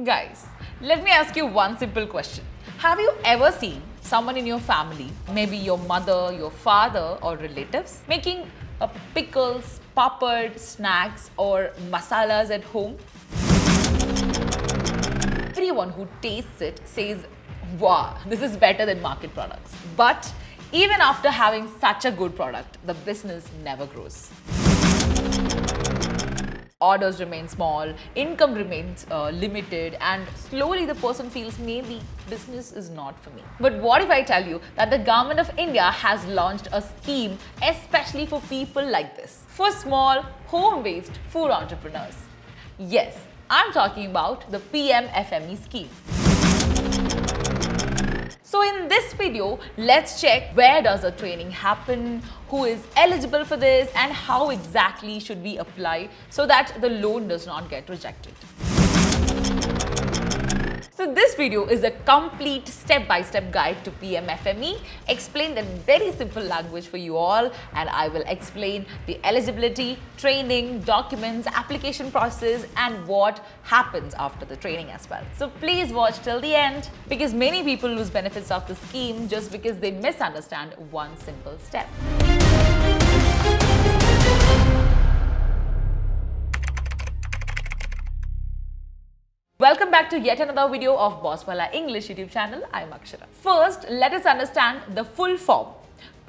Guys, let me ask you one simple question. Have you ever seen someone in your family, maybe your mother, your father, or relatives, making pickles, papad, snacks, or masalas at home? Everyone who tastes it says, wow, this is better than market products. But even after having such a good product, the business never grows. Orders remain small, income remains limited, and slowly the person feels maybe business is not for me. But what if I tell you that the government of India has launched a scheme especially for people like this, for small, home-based food entrepreneurs? Yes, I'm talking about the PMFME scheme. So in this video, let's check where does the training happen, who is eligible for this, and how exactly should we apply so that the loan does not get rejected. So this video is a complete step-by-step guide to PMFME, explained in very simple language for you all, and I will explain the eligibility, training, documents, application process, and what happens after the training as well. So please watch till the end, because many people lose benefits of the scheme just because they misunderstand one simple step. Welcome back to yet another video of Bosswala English YouTube channel. I'm Akshara. First, let us understand the full form.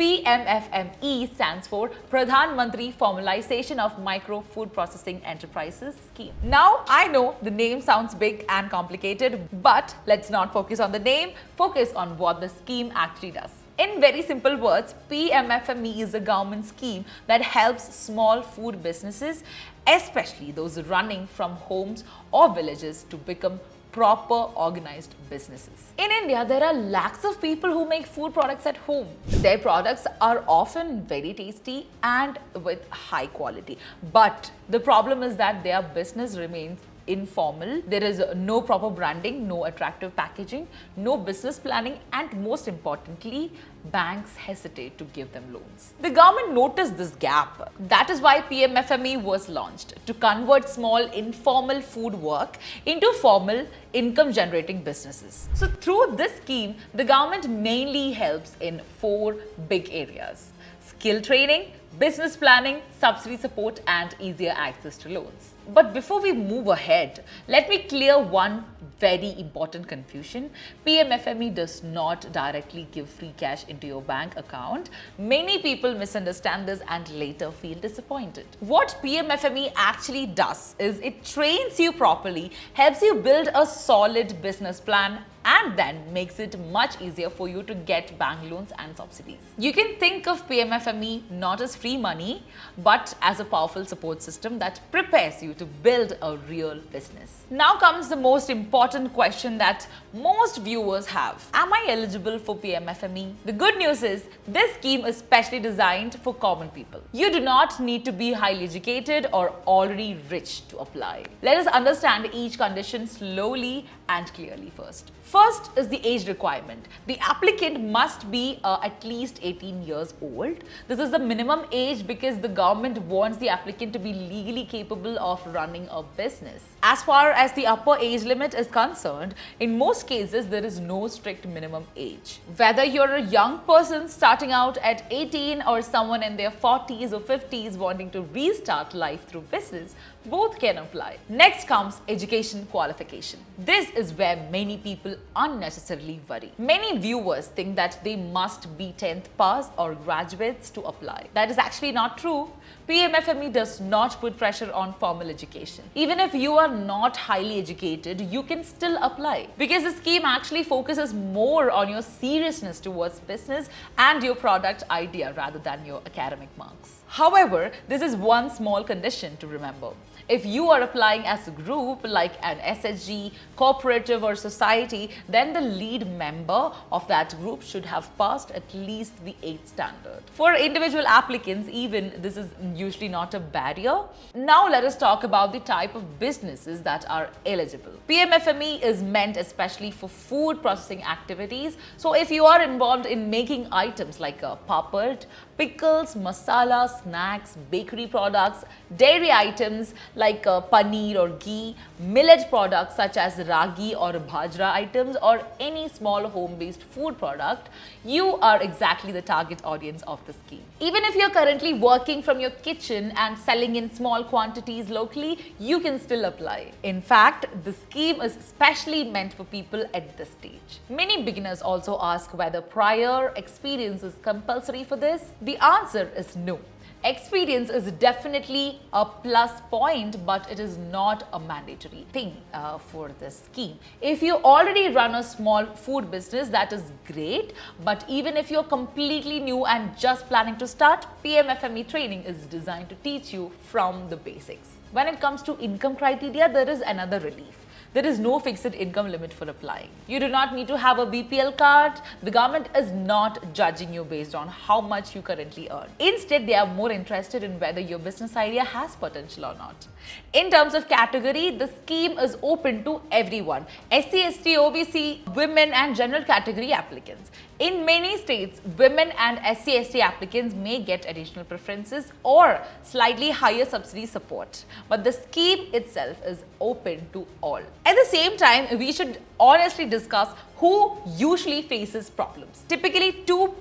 PMFME stands for Pradhan Mantri Formalization of Micro Food Processing Enterprises Scheme. Now, I know the name sounds big and complicated, but let's not focus on the name, focus on what the scheme actually does. In very simple words, PMFME is a government scheme that helps small food businesses, especially those running from homes or villages, to become proper organized businesses. In India, there are lakhs of people who make food products at home. Their products are often very tasty and with high quality. But the problem is that their business remains informal. There is no proper branding, no attractive packaging, no business planning, and most importantly, banks hesitate to give them loans. The government noticed this gap. That is why PMFME was launched, to convert small informal food work into formal income generating businesses. So through this scheme, the government mainly helps in 4 big areas: skill training, business planning, subsidy support, and easier access to loans. But before we move ahead, let me clear one very important confusion. PMFME does not directly give free cash into your bank account. Many people misunderstand this and later feel disappointed. What PMFME actually does is it trains you properly, helps you build a solid business plan, and then makes it much easier for you to get bank loans and subsidies. You can think of PMFME not as free money, but as a powerful support system that prepares you to build a real business. Now comes the most important question that most viewers have. Am I eligible for PMFME? The good news is this scheme is specially designed for common people. You do not need to be highly educated or already rich to apply. Let us understand each condition slowly and clearly first. First is the age requirement. The applicant must be at least 18 years old. This is the minimum age because the government wants the applicant to be legally capable of running a business. As far as the upper age limit is concerned, in most cases there is no strict minimum age. Whether you're a young person starting out at 18 or someone in their 40s or 50s wanting to restart life through business, both can apply. Next comes education qualification. This is where many people unnecessarily worry. Many viewers think that they must be 10th pass or graduates to apply. That is actually not true. PMFME does not put pressure on formal education. Even if you are not highly educated, you can still apply because the scheme actually focuses more on your seriousness towards business and your product idea rather than your academic marks. However, this is one small condition to remember. If you are applying as a group like an SHG, cooperative or society, then the lead member of that group should have passed at least the 8th standard. For individual applicants, even this is usually not a barrier. Now let us talk about the type of businesses that are eligible. PMFME is meant especially for food processing activities. So if you are involved in making items like papad, pickles, masala, snacks, bakery products, dairy items like paneer or ghee, millet products such as ragi or bhajra items, or any small home-based food product, you are exactly the target audience of the scheme. Even if you're currently working from your kitchen and selling in small quantities locally, you can still apply. In fact, the scheme is specially meant for people at this stage. Many beginners also ask whether prior experience is compulsory for this. The answer is no. Experience is definitely a plus point, but it is not a mandatory thing for this scheme. If you already run a small food business, that is great. But even if you're completely new and just planning to start, PMFME training is designed to teach you from the basics. When it comes to income criteria, there is another relief. There is no fixed income limit for applying. You do not need to have a BPL card. The government is not judging you based on how much you currently earn. Instead, they are more interested in whether your business idea has potential or not. In terms of category, the scheme is open to everyone: SC, ST, OBC, women and general category applicants. In many states, women and SC, ST applicants may get additional preferences or slightly higher subsidy support, but the scheme itself is open to all. At the same time, we should honestly discuss who usually faces problems. Typically, two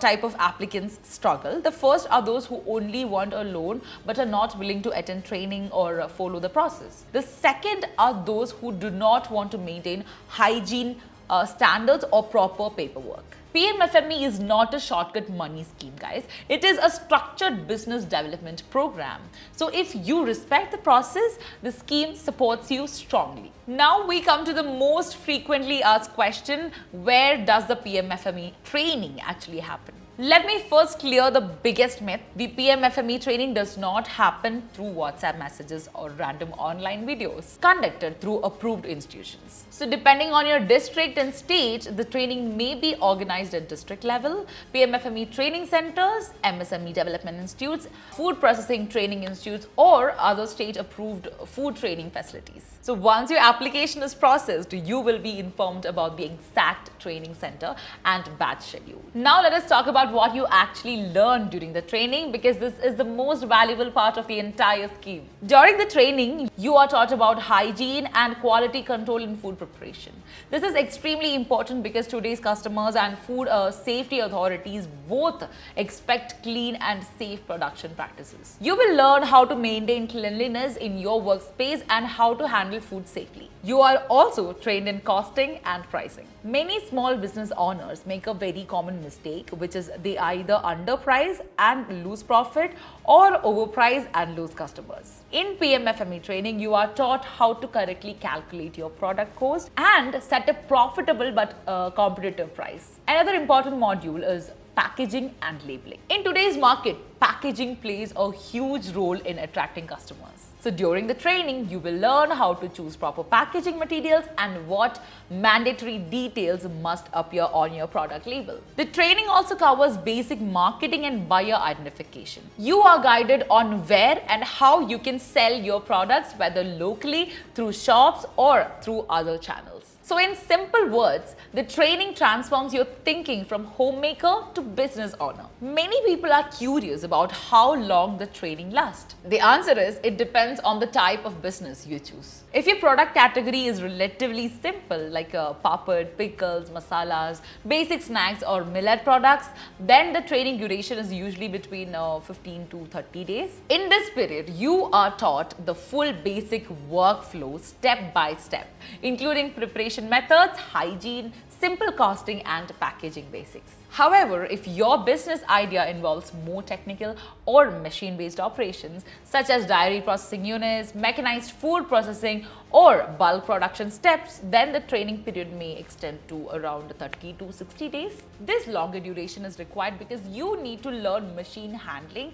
type of applicants struggle. The first are those who only want a loan but are not willing to attend training or follow the process. The second are those who do not want to maintain hygiene standards or proper paperwork. PMFME is not a shortcut money scheme, guys. It is a structured business development program. So if you respect the process, the scheme supports you strongly. Now we come to the most frequently asked question: where does the PMFME training actually happen? Let me first clear the biggest myth. The PMFME training does not happen through WhatsApp messages or random online videos conducted through approved institutions. So depending on your district and state, the training may be organized at district level, PMFME training centers, MSME development institutes, food processing training institutes, or other state approved food training facilities. So once your application is processed, you will be informed about the exact training center and batch schedule. Now let us talk about what you actually learn during the training, because this is the most valuable part of the entire scheme. During the training, you are taught about hygiene and quality control in food preparation. This is extremely important because today's customers and food safety authorities both expect clean and safe production practices. You will learn how to maintain cleanliness in your workspace and how to handle food safely. You are also trained in costing and pricing. Many small business owners make a very common mistake, which is they either underprice and lose profit or overprice and lose customers. In PMFME training, you are taught how to correctly calculate your product cost and set a profitable but competitive price. Another important module is packaging and labeling. In today's market, packaging plays a huge role in attracting customers. So during the training, you will learn how to choose proper packaging materials and what mandatory details must appear on your product label. The training also covers basic marketing and buyer identification. You are guided on where and how you can sell your products, whether locally, through shops, or through other channels. So in simple words, the training transforms your thinking from homemaker to business owner. Many people are curious about how long the training lasts. The answer is it depends on the type of business you choose. If your product category is relatively simple, like papad, pickles, masalas, basic snacks or millet products, then the training duration is usually between 15 to 30 days. In this period, you are taught the full basic workflow step by step, including preparation methods, hygiene, simple costing and packaging basics. However, if your business idea involves more technical or machine-based operations such as dairy processing units, mechanized food processing or bulk production steps, then the training period may extend to around 30 to 60 days. This longer duration is required because you need to learn machine handling,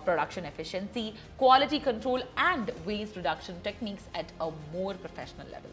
production efficiency, quality control and waste reduction techniques at a more professional level.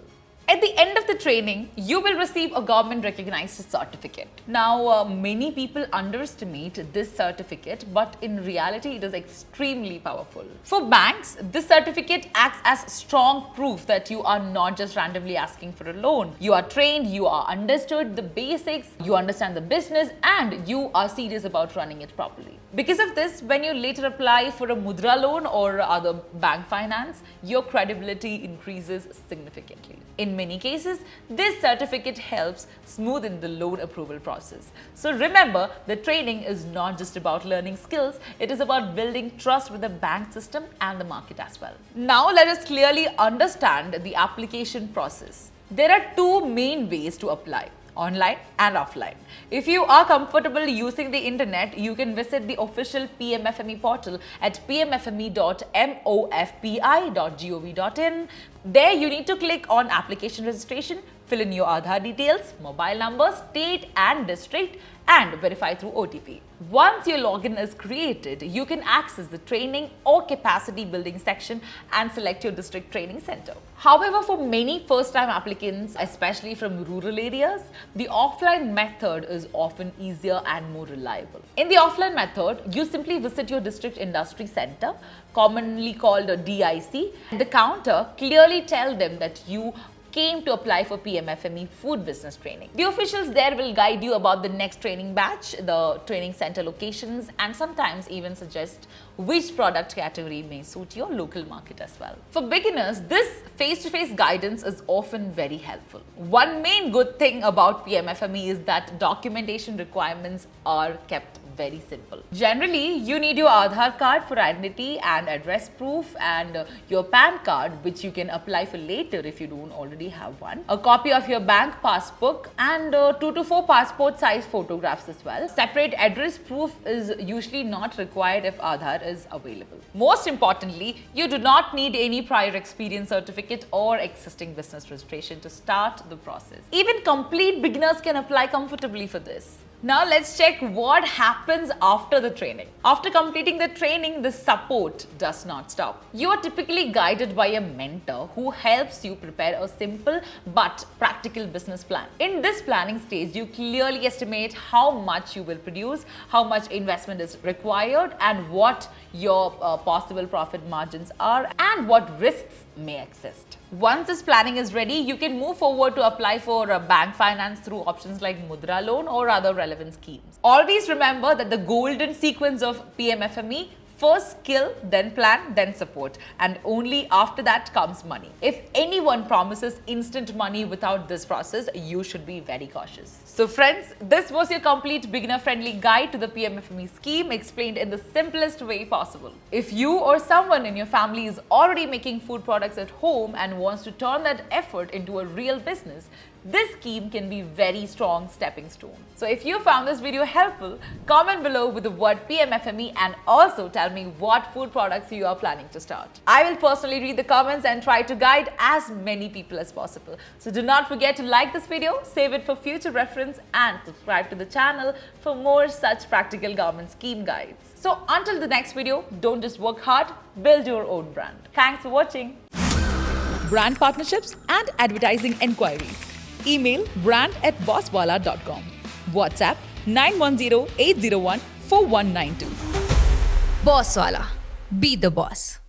At the end of the training, you will receive a government recognized certificate. Now, many people underestimate this certificate, but in reality, it is extremely powerful. For banks, this certificate acts as strong proof that you are not just randomly asking for a loan. You are trained, you are understood the basics, you understand the business, and you are serious about running it properly. Because of this, when you later apply for a mudra loan or other bank finance, your credibility increases significantly. In many cases, this certificate helps smoothen the loan approval process. So remember, the training is not just about learning skills, it is about building trust with the bank system and the market as well. Now let us clearly understand the application process. There are two main ways to apply: online and offline. If you are comfortable using the internet, you can visit the official PMFME portal at pmfme.mofpi.gov.in. There you need to click on application registration, fill in your Aadhaar details, mobile number, state and district, and verify through OTP. Once your login is created, you can access the training or capacity building section and select your district training center. However, for many first-time applicants, especially from rural areas, the offline method is often easier and more reliable. In the offline method, you simply visit your district industry center, commonly called a DIC. At the counter, clearly tell them that you came to apply for PMFME food business training. The officials there will guide you about the next training batch, the training center locations, and sometimes even suggest which product category may suit your local market as well. For beginners, this face-to-face guidance is often very helpful. One main good thing about PMFME is that documentation requirements are kept very simple. Generally, you need your Aadhaar card for identity and address proof, and your PAN card, which you can apply for later if you don't already have one, a copy of your bank passbook, and 2 to 4 passport size photographs as well. Separate address proof is usually not required if Aadhaar is available. Most importantly, you do not need any prior experience certificate or existing business registration to start the process. Even complete beginners can apply comfortably for this. Now let's check what happens after the training. After completing the training, the support does not stop. You are typically guided by a mentor who helps you prepare a simple but practical business plan. In this planning stage, you clearly estimate how much you will produce, how much investment is required, and what your possible profit margins are, and what risks may exist. Once this planning is ready, you can move forward to apply for a bank finance through options like mudra loan or other relevant schemes. Always remember that the golden sequence of PMFME: first skill, then plan, then support, and only after that comes money. If anyone promises instant money without this process, you should be very cautious. So friends, this was your complete beginner-friendly guide to the PMFME scheme, explained in the simplest way possible. If you or someone in your family is already making food products at home and wants to turn that effort into a real business, this scheme can be very strong stepping stone. So if you found this video helpful, comment below with the word PMFME and also tell me what food products you are planning to start. I will personally read the comments and try to guide as many people as possible. So do not forget to like this video, save it for future reference, and subscribe to the channel for more such practical government scheme guides. So until the next video, don't just work hard, build your own brand. Thanks for watching. Brand partnerships and advertising enquiries. Email brand@bosswala.com. WhatsApp 910-801-4192. Bosswala. Be the boss.